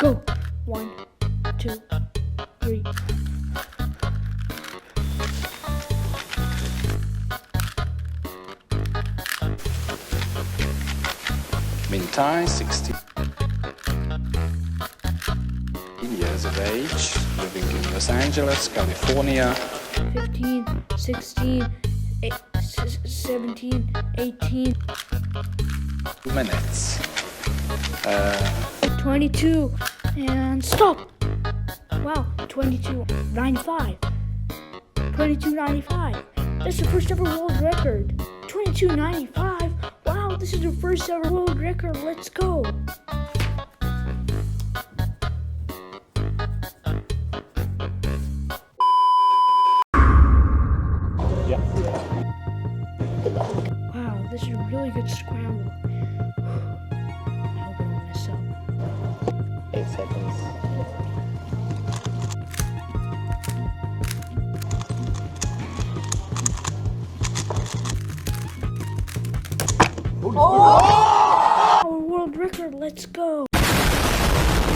Go. 1, 2, 3. Mintai, 16 years of age, living in Los Angeles, California. 15, 16, 17, 18. 2 minutes. 22. And stop. Wow, 22.95. 22.95. That's the first ever world record. 22.95. Wow, this is the first ever world record. Let's go. Yeah. Wow, this is a really good scramble. I hope I don't mess up. 8 seconds. Our world record, let's go.